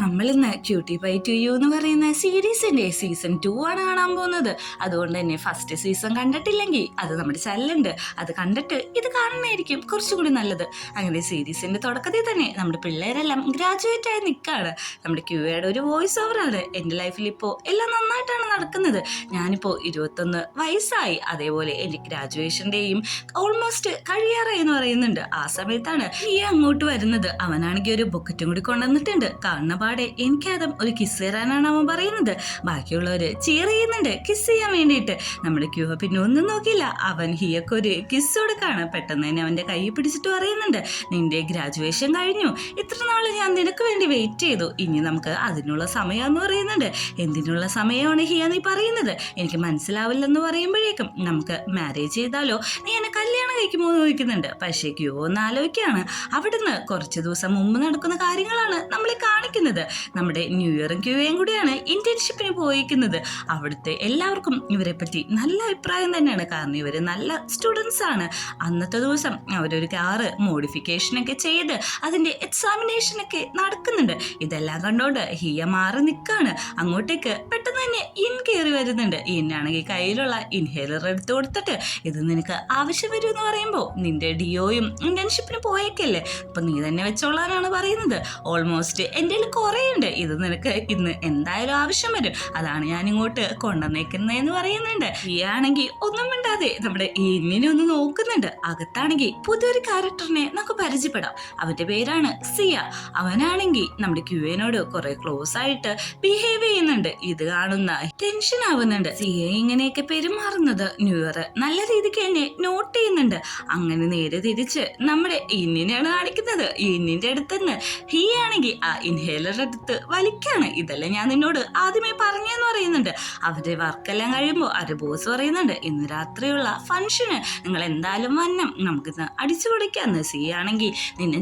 നമ്മൾ ഇന്ന് cutie pie to you എന്ന് പറയുന്ന സീരീസിന്റെ സീസൺ 2 ആണ് കാണാൻ പോകുന്നത്. അതുകൊണ്ട് തന്നെ ഫസ്റ്റ് സീസൺ കണ്ടിട്ടില്ലെങ്കിൽ അത് നമ്മുടെ ചാനലുണ്ട്, അത് കണ്ടിട്ട് ഇത് കാണുന്നതായിരിക്കും കുറച്ചുകൂടി നല്ലത്. അങ്ങനെ സീരീസിന്റെ തുടക്കത്തിൽ തന്നെ നമ്മുടെ പിള്ളേരെല്ലാം ഗ്രാജുവേറ്റ് ആയി നിൽക്കുകയാണ്. നമ്മുടെ ക്യൂയുടെ ഒരു വോയിസ് ഓവറാണ്. എൻ്റെ ലൈഫിൽ ഇപ്പോൾ എല്ലാം നന്നായിട്ടാണ് നടക്കുന്നത്. ഞാനിപ്പോൾ 21 വയസ്സായി, അതേപോലെ എൻ്റെ ഗ്രാജുവേഷൻ്റെയും ഓൾമോസ്റ്റ് കഴിയാറായി എന്ന് പറയുന്നുണ്ട്. ആ സമയത്താണ് ഈ അങ്ങോട്ട് വരുന്നത്. അവനാണെങ്കിൽ ഒരു ബൊക്കറ്റും കൂടി കൊണ്ടുവന്നിട്ടുണ്ട്. കാണുന്ന എനിക്കതും ഒരു കിസ് തരാനാണ് അവൻ പറയുന്നത്. ബാക്കിയുള്ളവര് ചിയർ ചെയ്യുന്നുണ്ട് കിസ് ചെയ്യാൻ വേണ്ടിയിട്ട്. നമ്മുടെ ക്യൂ പിന്നെ ഒന്നും നോക്കിയില്ല, അവൻ ഹിയൊക്കെ ഒരു കിസ് കൊടുക്കാണ്. പെട്ടെന്ന് തന്നെ അവന്റെ കൈ പിടിച്ചിട്ട് പറയുന്നുണ്ട്, നിന്റെ ഗ്രാജുവേഷൻ കഴിഞ്ഞു, ഇത്ര നാള് ഞാൻ നിനക്ക് വേണ്ടി വെയിറ്റ് ചെയ്തു, ഇനി നമുക്ക് അതിനുള്ള സമയമെന്ന് പറയുന്നുണ്ട്. എന്തിനുള്ള സമയമാണ് ഹിയ നീ പറയുന്നത്? എനിക്ക് മനസ്സിലാവില്ലെന്ന് പറയുമ്പോഴേക്കും നമുക്ക് മാരേജ് ചെയ്താലോ, നീ എന്നെ കല്യാണം കഴിക്കുമോ എന്ന് ചോദിക്കുന്നുണ്ട്. പക്ഷേ ക്യൂ ഒന്ന് ആലോചിക്കുകയാണ്. അവിടുന്ന് കുറച്ച് ദിവസം മുമ്പ് നടക്കുന്ന കാര്യങ്ങളാണ് നമ്മളെ കാണിക്കുന്നത്. നമ്മുടെ ന്യൂ ഇയറും ക്യൂയും കൂടിയാണ് ഇന്റേൺഷിപ്പിന് പോയിരിക്കുന്നത്. അവിടുത്തെ എല്ലാവർക്കും ഇവരെ പറ്റി നല്ല അഭിപ്രായം തന്നെയാണ്. കാരണം ഇവര് നല്ല സ്റ്റുഡൻസ് ആണ്. അന്നത്തെ ദിവസം അവരൊരു കാറ് മോഡിഫിക്കേഷനൊക്കെ ചെയ്ത് അതിന്റെ എക്സാമിനേഷൻ ഒക്കെ നടക്കുന്നുണ്ട്. ഇതെല്ലാം കണ്ടോണ്ട് ഹിയ മാറി നിൽക്കാണ്. അങ്ങോട്ടേക്ക് പെട്ടെന്ന് തന്നെ ഇൻ കയറി വരുന്നുണ്ട്. ഇന്നാണെങ്കിൽ കയ്യിലുള്ള ഇൻഹേലർ എടുത്തു കൊടുത്തിട്ട്, ഇത് നിനക്ക് ആവശ്യം വരും എന്ന് പറയുമ്പോൾ, നിന്റെ ഡിയോയും ഇന്റേൺഷിപ്പിന് പോയേക്കല്ലേ, അപ്പൊ നീ തന്നെ വെച്ചോളാനാണ് പറയുന്നത്. ഓൾമോസ്റ്റ് എൻ്റെ കുറേ ഉണ്ട്, ഇത് നിനക്ക് ഇന്ന് എന്തായാലും ആവശ്യം വരും, അതാണ് ഞാൻ ഇങ്ങോട്ട് കൊണ്ടുവന്നേക്കുന്നതെന്ന് പറയുന്നുണ്ട്. ഈ ആണെങ്കിൽ ഒന്നും മിണ്ടാതെ നമ്മുടെ ഇന്നിനെ ഒന്ന് നോക്കുന്നുണ്ട്. അകത്താണെങ്കിൽ പുതിയൊരു ക്യാരക്ടറിനെ നമുക്ക് പരിചയപ്പെടാം. അവന്റെ പേരാണ് സിയ. അവനാണെങ്കിൽ നമ്മുടെ ക്യൂവിനോട് കുറെ ക്ലോസ് ആയിട്ട് ബിഹേവ് ചെയ്യുന്നുണ്ട്. ഇത് കാണുന്ന ടെൻഷൻ ആവുന്നുണ്ട്. സിയ ഇങ്ങനെയൊക്കെ പെരുമാറുന്നത് ന്യൂ ഇയർ നല്ല രീതിക്ക് എന്നെ നോട്ട് ചെയ്യുന്നുണ്ട്. അങ്ങനെ നേരെ തിരിച്ച് നമ്മുടെ ഇന്നിനെയാണ് കാണിക്കുന്നത്. ഇന്നിന്റെ അടുത്തുനിന്ന് ഹീ ആണെങ്കിൽ ആ ഇൻഹേലർ എടുത്ത് വലിക്കാണ്. ഇതെല്ലാം ഞാൻ നിന്നോട് ആദ്യമേ പറഞ്ഞെന്ന് പറയുന്നുണ്ട്. അവരുടെ വർക്കെല്ലാം കഴിയുമ്പോൾ അവരുടെ ബോസ് പറയുന്നുണ്ട്, ഇന്ന് രാത്രിയുള്ള ഫംഗ്ഷന് നിങ്ങൾ എന്തായാലും വന്നം, നമുക്കിന്ന് അടിച്ചു പൊളിക്കാന്ന്. സി ആണെങ്കിൽ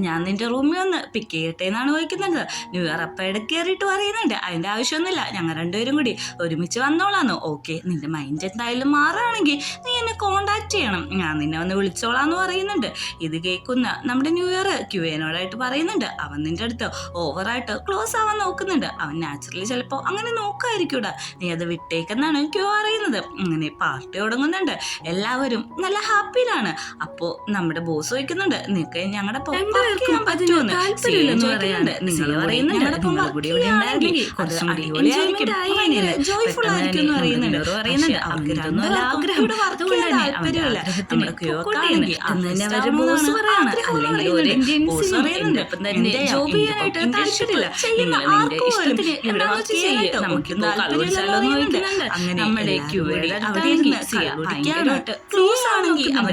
ഞാൻ നിന്റെ റൂമിൽ ഒന്ന് പിക്ക് ചെയ്യട്ടെ എന്നാണ് ചോദിക്കുന്നത്. ന്യൂ ഇയർ അപ്പ ഇടയ്ക്ക് കയറിയിട്ട് പറയുന്നുണ്ട്, അതിന്റെ ആവശ്യമൊന്നുമില്ല, ഞങ്ങൾ രണ്ടുപേരും കൂടി ഒരുമിച്ച് വന്നോളാന്ന്. ഓക്കെ, നിന്റെ മൈൻഡ് എന്തായാലും മാറുകയാണെങ്കിൽ നീ എന്നെ കോണ്ടാക്ട് ചെയ്യണം, ഞാൻ നിന്നെ വന്ന് വിളിച്ചോളാന്ന് പറയുന്നുണ്ട്. ഇത് കേൾക്കുന്ന നമ്മുടെ ന്യൂ ഇയർ ക്യൂവിനോടായിട്ട് പറയുന്നുണ്ട്, അവൻ നിന്റെ അടുത്ത് ഓവറായിട്ട് ക്ലോസ് ആവാൻ നോക്കുന്നുണ്ട്. അവൻ നാച്ചുറലി ചിലപ്പോൾ അങ്ങനെ നോക്കായിരിക്കൂടാ, നീ അത് വിട്ടേക്കെന്നാണ് ക്യൂ അറിയുന്നത്. അങ്ങനെ പാർട്ടി തുടങ്ങുന്നുണ്ട്. എല്ലാവരും നല്ല ഹാപ്പിയിലാണ്. അപ്പോ നമ്മുടെ ബോസ് ചോദിക്കുന്നുണ്ട്, നിനക്ക് ഞങ്ങളുടെ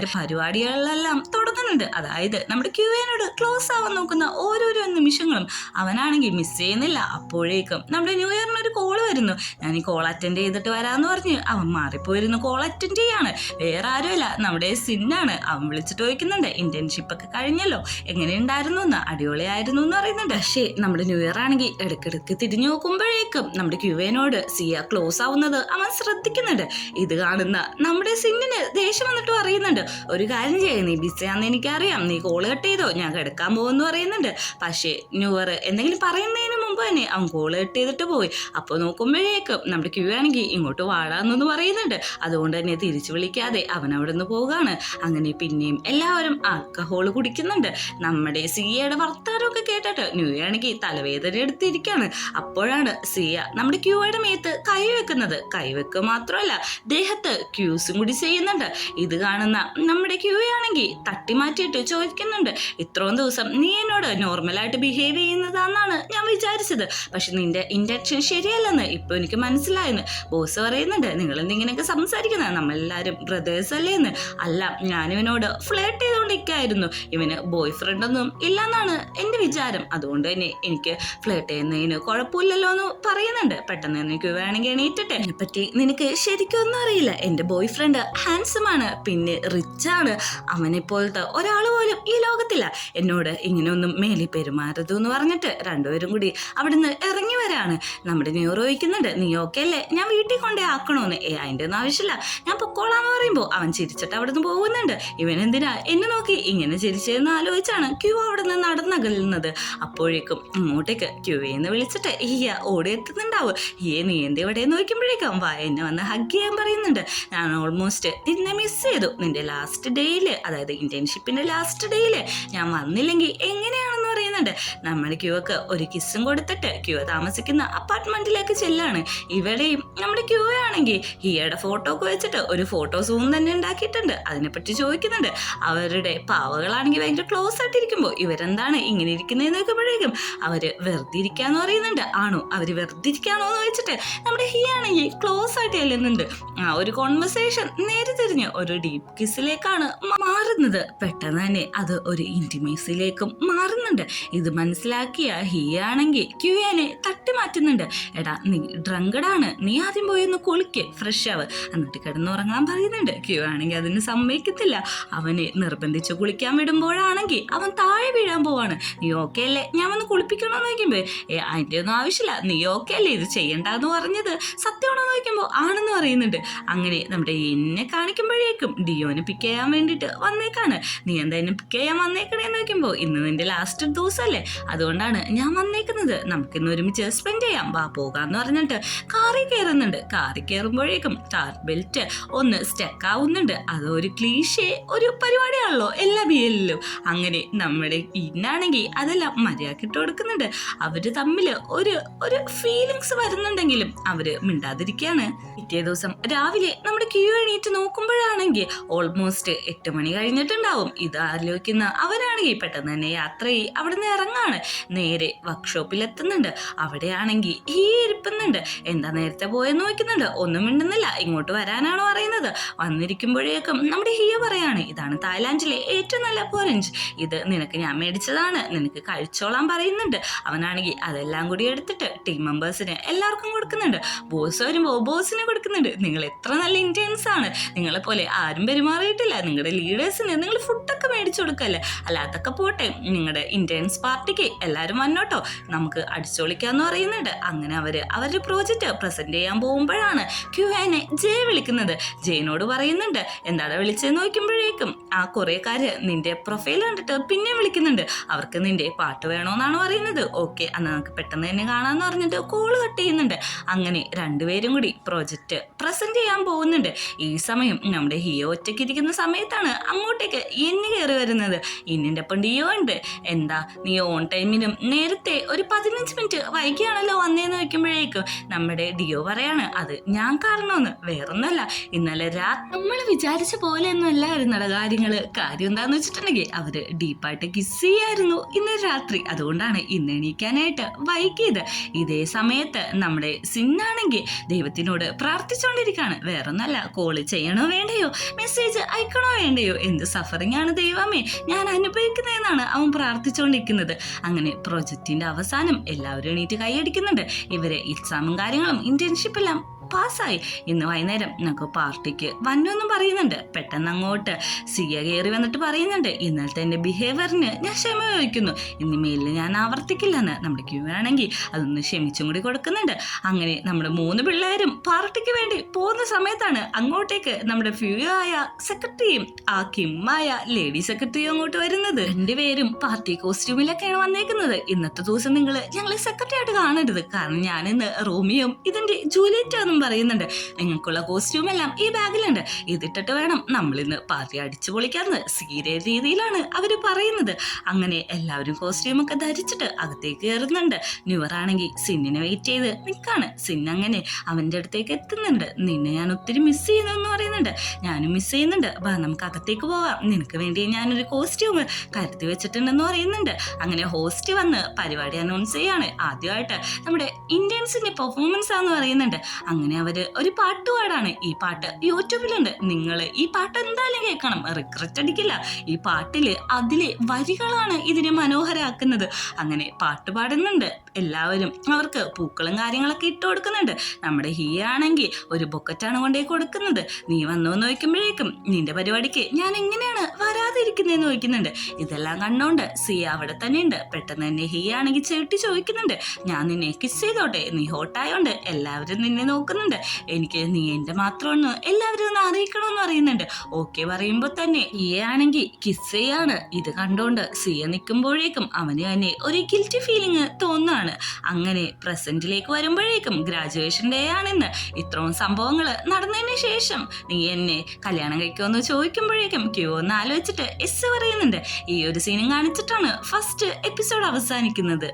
അവരുടെ പരിപാടികളിലെല്ലാം തുടങ്ങുന്നുണ്ട്. അതായത് നമ്മുടെ ക്യൂവിനോട് ക്ലോസ് ആവാൻ നോക്കുന്ന ഓരോരോ നിമിഷങ്ങളും അവനാണെങ്കിൽ മിസ് ചെയ്യുന്നില്ല. അപ്പോഴേക്കും നമ്മുടെ ന്യൂ ഇയറിന് ഒരു കോള് വരുന്നു. ഞാൻ ഈ കോൾ അറ്റൻഡ് ചെയ്തിട്ട് വരാന്ന് പറഞ്ഞ് അവൻ മാറിപ്പോയിരുന്നു. കോൾ അറ്റൻഡ് ചെയ്യാണ്. വേറെ ആരുമല്ല, നമ്മുടെ സിന്നാണ്. അവൻ വിളിച്ചിട്ട് ചോദിക്കുന്നുണ്ട്, ഇന്റേൺഷിപ്പ് ഒക്കെ കഴിഞ്ഞല്ലോ, എങ്ങനെയുണ്ടായിരുന്നു എന്ന്. അടിപൊളിയായിരുന്നു എന്ന് പറയുന്നുണ്ട്. പക്ഷേ നമ്മുടെ ന്യൂ ഇയർ ആണെങ്കിൽ ഇടയ്ക്കിടയ്ക്ക് തിരിഞ്ഞു നോക്കുമ്പോഴേക്കും നമ്മുടെ ക്യൂവിനോട് സിയ ക്ലോസ് ആവുന്നത് അവൻ ശ്രദ്ധിക്കുന്നുണ്ട്. ഇത് കാണുന്ന നമ്മുടെ സിന്നിന് ദേഷ്യം വന്നിട്ട് പറയുന്നുണ്ട്, ഒരു കാര്യം ചെയ്യും, നീ ബിസിയാന്ന് എനിക്കറിയാം, നീ കോള് കട്ട് ചെയ്തോ, ഞാൻ കിടക്കാൻ പോകുമെന്ന് പറയുന്നുണ്ട്. പക്ഷേ ന്യൂ ഇയർ എന്തെങ്കിലും പറയുന്നതിന് മുമ്പ് തന്നെ അവൻ കോള് കട്ട് ചെയ്തിട്ട് പോയി. അപ്പോൾ നോക്കുമ്പോഴേക്കും നമ്മുടെ ക്യൂ ആണെങ്കിൽ ഇങ്ങോട്ട് വാടാന്നൊന്ന് പറയുന്നുണ്ട്. അതുകൊണ്ട് തന്നെ തിരിച്ചു വിളിക്കാതെ അവൻ അവിടെ നിന്ന് പോവുകയാണ്. അങ്ങനെ പിന്നെയും എല്ലാവരും ആൽക്കഹോൾ കുടിക്കുന്നുണ്ട്. നമ്മുടെ സിയയുടെ വർത്താനമൊക്കെ കേട്ടിട്ട് ന്യൂ ഇയർ ആണെങ്കിൽ തലവേദന എടുത്തിരിക്കുകയാണ്. അപ്പോഴാണ് സിയ നമ്മുടെ ക്യൂയുടെ മേത്ത് കൈവെക്കുന്നത്. കൈവെക്കുക മാത്രമല്ല, ദേഹത്ത് ക്യൂസും കൂടി ചെയ്യുന്നുണ്ട്. ഇത് കാണുന്ന നമ്മുടെ ക്യൂ ആണെങ്കിൽ തട്ടി മാറ്റിയിട്ട് ചോദിക്കുന്നുണ്ട്, ഇത്രയും ദിവസം നീ എന്നോട് നോർമലായിട്ട് ബിഹേവ് ചെയ്യുന്നതാണെന്നാണ് ഞാൻ വിചാരിച്ചത്, പക്ഷെ നിന്റെ ഇന്റൻഷൻ ശരിയല്ലെന്ന് ഇപ്പൊ എനിക്ക് മനസ്സിലായെന്ന്. ബോസ് പറയുന്നുണ്ട്, നിങ്ങൾ എന്തിങ്ങനെയൊക്കെ സംസാരിക്കുന്നത്, നമ്മളെല്ലാവരും ബ്രദേഴ്സ് അല്ലേ എന്ന്. അല്ല, ഞാനിവനോട് ഫ്ലേർട്ട് ചെയ്തുകൊണ്ടിരിക്കുകയായിരുന്നു, ഇവന് ബോയ് ഫ്രണ്ട് ഒന്നും ഇല്ലെന്നാണ് എൻ്റെ വിചാരം, അതുകൊണ്ട് തന്നെ എനിക്ക് ഫ്ലേർട്ട് ചെയ്യുന്നതിന് കുഴപ്പമില്ലല്ലോ എന്ന് പറയുന്നുണ്ട്. പെട്ടെന്ന് എനിക്ക് വേണമെങ്കിൽ എണീറ്റിട്ട്, അതിനെപ്പറ്റി നിനക്ക് ശരിക്കും ഒന്നും അറിയില്ല, എൻ്റെ ബോയ് ഫ്രണ്ട് ഹാൻസം ആണ്, പിന്നെ റിച്ച് ആണ്, അവനെ പോലത്തെ ഒരാൾ പോലും ഈ ലോകത്തില്ല, എന്നോട് ഇങ്ങനെയൊന്നും മേലി പെരുമാറരുത് എന്ന് പറഞ്ഞിട്ട് രണ്ടുപേരും കൂടി അവിടുന്ന് ഇറങ്ങി വരാണ്. നമ്മുടെ ന്യൂ ചോദിക്കുന്നുണ്ട്, നീ ഓക്കെ അല്ലേ, ഞാൻ വീട്ടിൽ കൊണ്ടേ ആക്കണോന്ന്. അതിൻ്റെ ഒന്നും ആവശ്യമില്ല, ഞാൻ പൊക്കോളാന്ന് പറയുമ്പോൾ അവൻ ചിരിച്ചിട്ട് അവിടെ നിന്ന് പോകുന്നുണ്ട്. ഇവൻ എന്തിനാ എന്നെ നോക്കി ഇങ്ങനെ ചിരിച്ചതെന്ന് ആലോചിച്ചാണ് ക്യൂ അവിടെ നിന്ന് നടന്നകലുന്നത്. അപ്പോഴേക്കും ഇങ്ങോട്ടേക്ക് ക്യൂന്ന് വിളിച്ചിട്ട് ഓടിയെത്തുന്നുണ്ടാവും. നീ എന്ത് ഇവിടെ നോക്കുമ്പോഴേക്കും എന്നെ വന്ന് ഹഗ് ചെയ്യാൻ പറയുന്നുണ്ട്. ഞാൻ ഓൾമോസ്റ്റ് നിന്നെ മിസ് ചെയ്തു. നിന്റെ ലാസ്റ്റ് ഡേയില്, അതായത് ഇന്റേൺഷിപ്പിന്റെ ലാസ്റ്റ് ഡേയില് ഞാൻ വന്നില്ലെങ്കിൽ എങ്ങനെയാണെന്ന് പറയുന്നുണ്ട്. നമ്മുടെ ക്യൂക്ക് ഒരു കിസ്സും കൊടുത്തിട്ട് ക്യൂ താമസിക്കുന്ന അപ്പാർട്ട്മെന്റിലേക്ക് ചെല്ലാണ്. ഇവിടെയും നമ്മുടെ ക്യൂ ആണെങ്കിൽ ഹിയയുടെ ഫോട്ടോ ഒക്കെ വെച്ചിട്ട് ഒരു ഫോട്ടോ സൂം തന്നെ ഉണ്ടാക്കിയിട്ടുണ്ട്. അതിനെപ്പറ്റി ചോദിക്കുന്നുണ്ട്. അവരുടെ പാവകളാണെങ്കിൽ ഭയങ്കര ക്ലോസ് ആയിട്ടിരിക്കുമ്പോൾ ഇവരെന്താണ് ഇങ്ങനെ ഇരിക്കുന്നതെന്ന് നോക്കുമ്പോഴേക്കും അവര് വെറുതെ ഇരിക്കാന്ന് പറയുന്നുണ്ട്. ആണോ, അവര് വെറുതെ ഇരിക്കാണോ എന്ന് വെച്ചിട്ട് നമ്മുടെ ഹിയാണെങ്കിൽ ക്ലോസ് ആയിട്ട് ചെല്ലുന്നുണ്ട്. ഒരു കോൺവെർസേഷൻ നേരെ തിരിഞ്ഞ് ഒരു ഡീപ് കിസിലേക്കാണ് മാറുന്നത്. പെട്ടെന്ന് തന്നെ അത് ഒരു ഇന്റിമേസിയിലേക്കും മാറുന്നുണ്ട്. ഇത് മനസ്സിലാക്കിയ ഹിയാണെങ്കിൽ ക്യൂനെ തട്ടി മാറ്റുന്നുണ്ട്. എടാ, നീ ഡ്രങ്കഡാണ്, നീ ആദ്യം പോയി ഒന്ന് കുളിക്ക്, ഫ്രഷ് ആവ്, എന്നിട്ട് കിടന്നുറങ്ങാൻ പറയുന്നുണ്ട്. ക്യൂ ആണെങ്കിൽ അതിന് സമ്മതിക്കത്തില്ല. അവന് നിർബന്ധിച്ച് കുളിക്കാൻ വിടുമ്പോഴാണെങ്കിൽ അവൻ താഴെ വീഴാൻ പോവാണ്. നീ ഓക്കെ അല്ലേ, ഞാൻ വന്ന് കുളിപ്പിക്കണോന്ന് നോക്കുമ്പോ അതിൻ്റെ ഒന്നും ആവശ്യമില്ല, നീ ഓക്കെ അല്ലേ, ഇത് ചെയ്യണ്ടെന്ന് പറഞ്ഞത് സത്യമാണോ നോക്കുമ്പോൾ ആണെന്ന് പറയുന്നുണ്ട്. അങ്ങനെ നമ്മുടെ എന്നെ കാണിക്കുമ്പോഴേക്കും ഡിയോനെ പിക്ക് ചെയ്യാൻ വേണ്ടിയിട്ട് വന്നേക്കാണ്. നീ എന്താ എന്നെ പിക്ക് ചെയ്യാൻ വന്നേക്കണേന്ന് നോക്കുമ്പോൾ ഇന്ന് നിന്റെ ലാസ്റ്റ് ദിവസമല്ലേ, അതുകൊണ്ടാണ് ഞാൻ വന്നേക്കുന്നത്, നമുക്കിന്ന് ഒരുമിച്ച് സ്പെൻഡ് ചെയ്യാം, വാ പോകാന്ന് പറഞ്ഞിട്ട് കാറിൽ കയറുന്നുണ്ട്. കാറിൽ കയറുമ്പോഴേക്കും കാർ ബെൽറ്റ് ഒന്ന് സ്റ്റക്ക് ആവുന്നുണ്ട്. അതൊരു ക്ലീഷേ ഒരു പരിപാടിയാണല്ലോ എല്ലാ ബിയലിലും. അങ്ങനെ നമ്മുടെ ഇന്നാണെങ്കിൽ അതെല്ലാം മര്യാദക്കിട്ട് കൊടുക്കുന്നുണ്ട്. അവര് തമ്മിൽ ഒരു ഫീലിങ്സ് വരുന്നുണ്ടെങ്കിലും അവര് മിണ്ടാതിരിക്കുകയാണ്. പിറ്റേ ദിവസം രാവിലെ നമ്മുടെ ക്യൂ എണീറ്റ് നോക്കുമ്പോഴാണെങ്കിൽ ഓൾമോസ്റ്റ് 8 മണി കഴിഞ്ഞിട്ടുണ്ടാവും. ഇത് ആലോചിക്കുന്ന അവരാണെങ്കിൽ പെട്ടെന്ന് തന്നെ യാത്ര ചെയ്ത് അവിടെ നിന്ന് ഇറങ്ങാണ്. നേരെ വർക്ക്ഷോപ്പിൽ എത്തുന്നുണ്ട്. അവിടെയാണെങ്കിൽ ഈ ഇരിപ്പുന്നുണ്ട്. എന്താ നേരത്തെ പോയെന്ന് നോക്കുന്നുണ്ട്. ഒന്നും മിണ്ടുന്നില്ല. ഇങ്ങോട്ട് വരാനാണോ പറയുന്നത്. വന്നിരിക്കുമ്പോഴേക്കും നമ്മുടെ ഹിയ പറയാണ്, ഇതാണ് തായ്ലാൻഡിലെ ഏറ്റവും നല്ല പോറഞ്ച്, ഇത് നിനക്ക് ഞാൻ മേടിച്ചതാണ്, നിനക്ക് കഴിച്ചോളാൻ പറയുന്നുണ്ട്. അവനാണെങ്കിൽ അതെല്ലാം കൂടി എടുത്തിട്ട് ടീം മെമ്പേഴ്സിന് എല്ലാവർക്കും കൊടുക്കുന്നുണ്ട്. ബോസ് വരുമ്പോൾ ബോസിന് കൊടുക്കുന്നുണ്ട്. നിങ്ങൾ എത്ര നല്ല ഇന്ത്യൻസ് ആണ്, നിങ്ങളെ പോലെ ആരും പെരുമാറിയിട്ടില്ല, നിങ്ങളുടെ ലീഡേഴ്സിന് നിങ്ങൾ ഫുഡൊക്കെ മേടിച്ചു കൊടുക്കല്ലേ, അല്ല അതൊക്കെ പോട്ടെ, നിങ്ങളുടെ ഇന്ത്യൻസ് പാർട്ടിക്ക് എല്ലാവരും വന്നോട്ടോ, നമുക്ക് അടിച്ചൊളിക്കാന്ന് പറയുന്നുണ്ട്. അങ്ങനെ അവരുടെ പ്രോജക്റ്റ് പ്രസന്റ് ചെയ്യാൻ പോകുമ്പോഴാണ് ക്യൂനെ ജെ വിളിക്കുന്നത്. ജെയിനോട് പറയുന്നുണ്ട്, എന്താണ് വിളിച്ചതെന്ന് നോക്കുമ്പോഴേക്കും കുറേ കാര്യം നിന്റെ പ്രൊഫൈൽ കണ്ടിട്ട് പിന്നെ വിളിക്കുന്നുണ്ട്. അവർക്ക് നിന്റെ പാട്ട് വേണോന്നാണ് പറയുന്നത്. ഓക്കെ, അന്ന് നമുക്ക് പെട്ടെന്ന് തന്നെ കാണാന്ന് പറഞ്ഞിട്ട് കോള് കട്ട് ചെയ്യുന്നുണ്ട്. അങ്ങനെ രണ്ടുപേരും കൂടി പ്രോജക്റ്റ് പ്രസന്റ് ചെയ്യാൻ പോകുന്നുണ്ട്. ഈ സമയം നമ്മുടെ ഹിയോ ഒറ്റയ്ക്ക് ഇരിക്കുന്ന സമയത്താണ് അങ്ങോട്ടേക്ക് എന്നെ കയറി വരുന്നത്. ഇന്നിൻ്റെ ഒപ്പം ഡിയോ ഉണ്ട്. എന്താ നീ ഓൺ ടൈമിനും നേരത്തെ ഒരു 15 മിനിറ്റ് വൈകിയാണല്ലോ വന്നേന്ന് വെക്കുമ്പോഴേക്കും നമ്മുടെ ഡിയോ പറയാണ്, അത് ഞാൻ കാരണമെന്ന്, വേറൊന്നല്ല, ഇന്നലെ രാത്രി നമ്മൾ വിചാരിച്ച പോലെ ഒന്നും അല്ലായിരുന്നട കാര്യങ്ങള്. കാര്യം എന്താന്ന് വെച്ചിട്ടുണ്ടെങ്കിൽ അവര് ഡീപ്പായിട്ട് കിസ് ചെയ്യായിരുന്നു ഇന്ന് രാത്രി, അതുകൊണ്ടാണ് ഇന്ന് എണീക്കാനായിട്ട് വൈകിയത്. ഇതേ സമയത്ത് നമ്മുടെ സിന്നാണെങ്കിൽ ദൈവത്തിനോട് പ്രാർത്ഥിച്ചുകൊണ്ടിരിക്കുകയാണ്. വേറൊന്നല്ല, കോള് ചെയ്യണോ വേണ്ടയോ, മെസ്സേജ് അയക്കണോ വേണ്ടയോ, എന്ത് സഫറിങ് ആണ് ദൈവമേ ഞാൻ അനുഭവിക്കുന്നതെന്നാണ് അവൻ പ്രാർത്ഥിച്ചുകൊണ്ടിരിക്കുന്നത്. അങ്ങനെ പ്രൊജക്റ്റിന്റെ അവസാനം എല്ലാവരും എണീറ്റ് കൈയടിക്കുന്നുണ്ട്. ഇവരെ എക്സാമും കാര്യങ്ങളും ഇന്റേൺഷിപ്പ് എല്ലാം പാസ്സായി. ഇന്ന് വൈകുന്നേരം നമുക്ക് പാർട്ടിക്ക് വന്നൊന്നും പറയുന്നുണ്ട്. പെട്ടെന്ന് അങ്ങോട്ട് സിയ കയറി വന്നിട്ട് പറയുന്നുണ്ട്, ഇന്നലത്തെ എൻ്റെ ബിഹേവിയറിന് ഞാൻ ക്ഷമ ചോദിക്കുന്നു, ഇനി മേലിൽ ഞാൻ ആവർത്തിക്കില്ലെന്ന്. നമ്മുടെ ക്യൂ ആണെങ്കിൽ അതൊന്ന് ക്ഷമിച്ചും കൂടി കൊടുക്കുന്നുണ്ട്. അങ്ങനെ നമ്മുടെ 3 പിള്ളേരും പാർട്ടിക്ക് വേണ്ടി പോകുന്ന സമയത്താണ് അങ്ങോട്ടേക്ക് നമ്മുടെ ഫ്യൂ ആയ സെക്രട്ടറിയും ആ കിമ്മായ ലേഡി സെക്രട്ടറിയും അങ്ങോട്ട് വരുന്നത്. 2 പേരും പാർട്ടി കോസ്റ്റ്യൂമിലൊക്കെയാണ് വന്നേക്കുന്നത്. ഇന്നത്തെ ദിവസം ഞങ്ങളെ സെക്രട്ടറി ആയിട്ട് കാണരുത്, കാരണം ഞാനിന്ന് റോമിയും ഇതിന്റെ ജൂലിയറ്റാന്നും പറയുന്നുണ്ട്. നിങ്ങൾക്കുള്ള കോസ്റ്റ്യൂം എല്ലാം ഈ ബാഗിലുണ്ട്, ഇതിട്ടിട്ട് വേണം നമ്മളിന്ന് പാർട്ടി അടിച്ചു പൊളിക്കാന്ന് സീരിയസ് രീതിയിലാണ് അവര് പറയുന്നത്. അങ്ങനെ എല്ലാവരും കോസ്റ്റ്യൂമൊക്കെ ധരിച്ചിട്ട് അകത്തേക്ക് കയറുന്നുണ്ട്. ന്യൂവർ ആണെങ്കിൽ സിന്നിനെ വെയിറ്റ് ചെയ്ത് നിൽക്കാണ്. സിൻ അങ്ങനെ അവന്റെ അടുത്തേക്ക് എത്തുന്നുണ്ട്. നിന്നെ ഞാൻ ഒത്തിരി മിസ് ചെയ്യുന്നു എന്ന് പറയുന്നുണ്ട്. ഞാനും മിസ് ചെയ്യുന്നുണ്ട്, വാ നമുക്ക് അകത്തേക്ക് പോവാം, നിനക്ക് വേണ്ടി ഞാനൊരു കോസ്റ്റ്യൂം കരുതി വെച്ചിട്ടുണ്ടെന്ന് പറയുന്നുണ്ട്. അങ്ങനെ ഹോസ്റ്റ് വന്ന് പരിപാടി അനൗൺസ് ചെയ്യാണ്. ആദ്യമായിട്ട് നമ്മുടെ ഇന്ത്യൻസിന്റെ പെർഫോമൻസ് ആണെന്ന് പറയുന്നുണ്ട്. അങ്ങനെ അങ്ങനെ അവര് ഒരു പാട്ട് പാടാണ്. ഈ പാട്ട് യൂട്യൂബിലുണ്ട്, നിങ്ങൾ ഈ പാട്ട് എന്തായാലും കേൾക്കണം, റിഗ്രറ്റ് അടിക്കില്ല. ഈ പാട്ടില് അതിലെ വരികളാണ് ഇതിനെ മനോഹരാക്കുന്നത്. അങ്ങനെ പാട്ട് പാടുന്നുണ്ട് എല്ലാവരും, അവർക്ക് പൂക്കളും കാര്യങ്ങളൊക്കെ ഇട്ട് കൊടുക്കുന്നുണ്ട്. നമ്മുടെ ഹിയ ആണെങ്കിൽ ഒരു ബൊക്കറ്റാണ് കൊണ്ടേ കൊടുക്കുന്നത്. നീ വന്നോ എന്ന് ചോദിക്കുമ്പോഴേക്കും നിന്റെ പരിപാടിക്ക് ഞാൻ എങ്ങനെയാണ് വരാതിരിക്കുന്നതെന്ന് ചോദിക്കുന്നുണ്ട്. ഇതെല്ലാം കണ്ടോണ്ട് സിയ അവിടെ തന്നെ ഉണ്ട്. പെട്ടെന്ന് തന്നെ ഹിയ ആണെങ്കിൽ ചേട്ടി ചോദിക്കുന്നുണ്ട്, ഞാൻ നിന്നെ കിസ് ചെയ്തോട്ടെ, നീ ഹോട്ടായോണ്ട് എല്ലാവരും നിന്നെ നോക്കുന്നുണ്ട്, എനിക്ക് നീ എൻ്റെ മാത്രമൊന്ന് എല്ലാവരും ഒന്ന് അറിയിക്കണമെന്ന് പറയുന്നുണ്ട്. ഓക്കെ പറയുമ്പോൾ തന്നെ ഹിയ ആണെങ്കിൽ കിസ് ചെയ്യാണ്. ഇത് കണ്ടോണ്ട് സിയ നിൽക്കുമ്പോഴേക്കും അവന് തന്നെ ഒരു ഗിൽറ്റി ഫീലിംഗ് തോന്നുകയാണ്. അങ്ങനെ പ്രസന്റിലേക്ക് വരുമ്പോഴേക്കും ഗ്രാജുവേഷൻ ഡേ ആണെന്ന്. ഇത്രയും സംഭവങ്ങൾ നടന്നതിന് ശേഷം നീ എന്നെ കല്യാണം കഴിക്കുമെന്ന് ചോദിക്കുമ്പോഴേക്കും ക്യൂ ഒന്ന് ആലോചിച്ചിട്ട് എസ് പറയുന്നുണ്ട്. ഈ ഒരു സീനും കാണിച്ചിട്ടാണ് ഫസ്റ്റ് എപ്പിസോഡ് അവസാനിക്കുന്നത്.